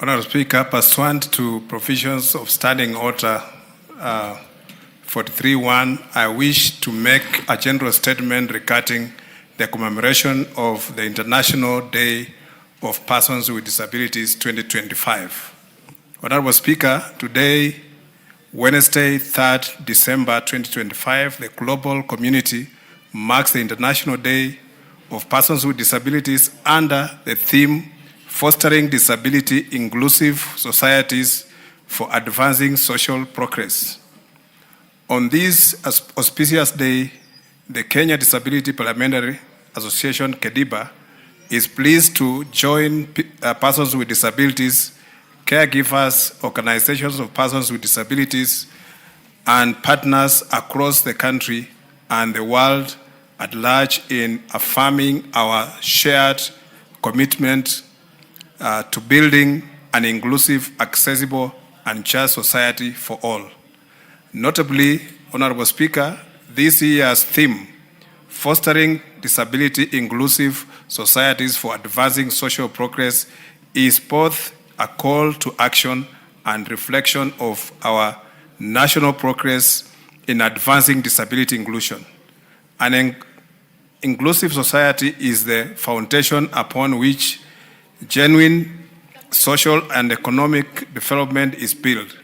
Honourable Speaker, pursuant to provisions of Standing Order 43.1, I wish to make a general statement regarding the commemoration of the International Day of Persons with Disabilities 2025. Honourable Speaker, today, Wednesday, 3rd December 2025, the global community marks the International Day of Persons with Disabilities under the theme Fostering Disability Inclusive Societies for Advancing Social Progress. On this auspicious day, the Kenya Disability Parliamentary Association, KEDIPA, is pleased to join persons with disabilities, caregivers, organizations of persons with disabilities, and partners across the country and the world at large in affirming our shared commitment to building an inclusive, accessible, and just society for all. Notably, Honourable Speaker, this year's theme, Fostering Disability Inclusive Societies for Advancing Social Progress, is both a call to action and reflection of our national progress in advancing disability inclusion. An inclusive society is the foundation upon which genuine social and economic development is built.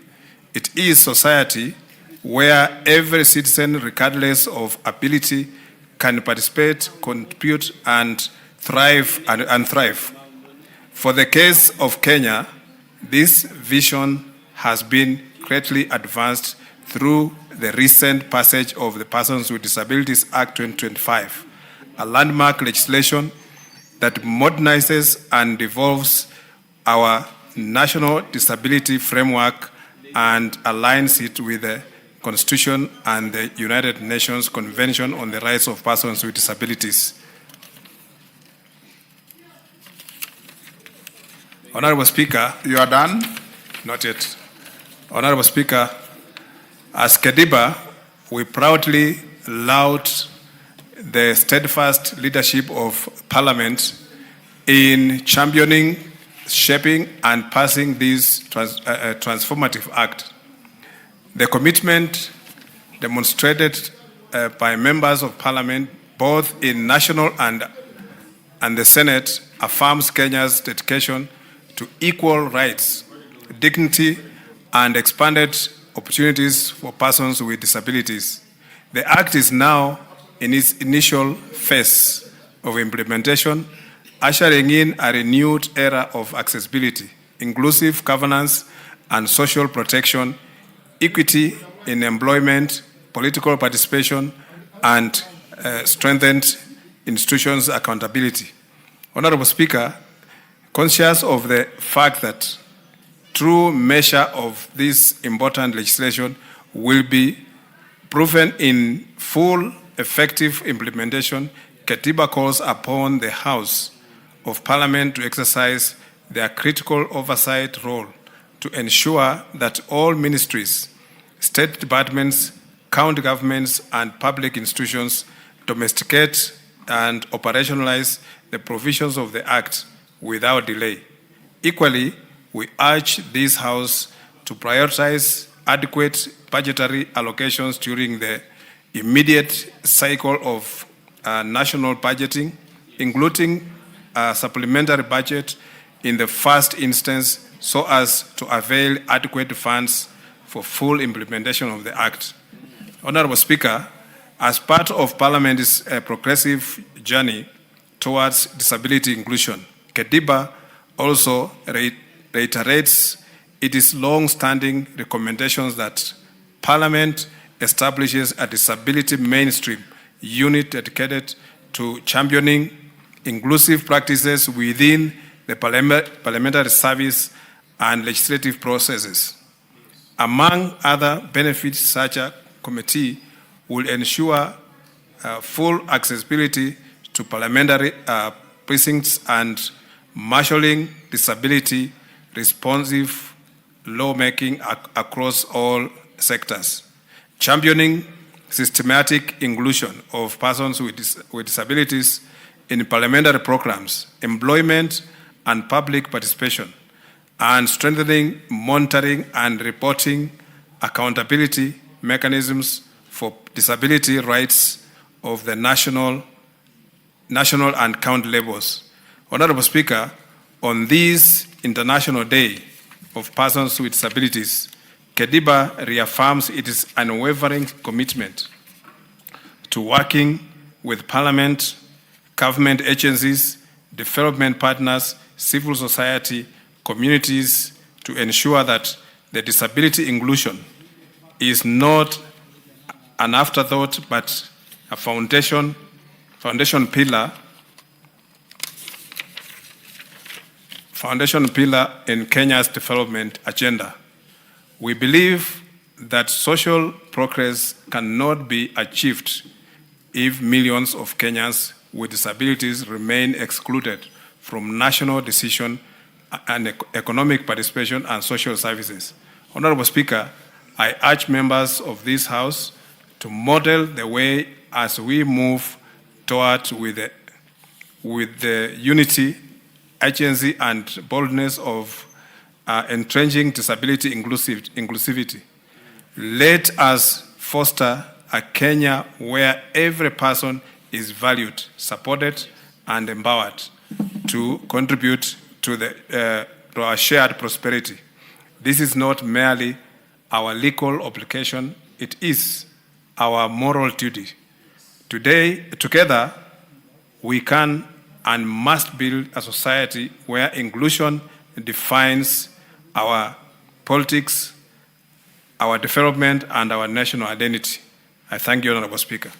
It is society where every citizen, regardless of ability, can participate, contribute, and thrive. For the case of Kenya, this vision has been greatly advanced through the recent passage of the Persons with Disabilities Act 2025, a landmark legislation that modernizes and evolves our national disability framework and aligns it with the Constitution and the United Nations Convention on the Rights of Persons with Disabilities. Honourable Speaker. You are done? Not yet. Honourable Speaker, as KEDIPA, we proudly laud the steadfast leadership of Parliament in championing, shaping, and passing this transformative act. The commitment demonstrated by members of Parliament, both in national and the Senate, affirms Kenya's dedication to equal rights, dignity, and expanded opportunities for persons with disabilities. The Act is now in its initial phase of implementation, ushering in a renewed era of accessibility, inclusive governance and social protection, equity in employment, political participation, and strengthened institutions' accountability. Honourable Speaker, conscious of the fact that true measure of this important legislation will be proven in full effective implementation, KEDIPA calls upon the House of Parliament to exercise their critical oversight role to ensure that all ministries, state departments, county governments, and public institutions domesticate and operationalize the provisions of the Act without delay. Equally, we urge this House to prioritize adequate budgetary allocations during the immediate cycle of national budgeting, including a supplementary budget in the first instance, so as to avail adequate funds for full implementation of the Act. Honourable Speaker, as part of Parliament's progressive journey towards disability inclusion, KEDIPA also reiterates its long-standing recommendations that Parliament establishes a disability mainstream unit dedicated to championing inclusive practices within the parliamentary service and legislative processes. Among other benefits, such a committee will ensure full accessibility to parliamentary precincts and marshalling disability responsive lawmaking across all sectors, championing systematic inclusion of persons with disabilities in parliamentary programs, employment, and public participation, and strengthening monitoring and reporting accountability mechanisms for disability rights of the national and county levels. Honorable Speaker, on this International Day of Persons with Disabilities, KEDIBA reaffirms its unwavering commitment to working with Parliament, government agencies, development partners, civil society, communities to ensure that the disability inclusion is not an afterthought but a foundation pillar in Kenya's development agenda. We believe that social progress cannot be achieved if millions of Kenyans with disabilities remain excluded from national decision and economic participation and social services. Honorable Speaker, I urge members of this House to model the way as we move toward with the unity, agency, and boldness of entrenching disability inclusivity. Let us foster a Kenya where every person is valued, supported, and empowered to contribute to our shared prosperity. This is not merely our legal obligation, it is our moral duty. Today, together, we can and must build a society where inclusion defines our politics, our development, and our national identity. I thank you, Honorable Speaker.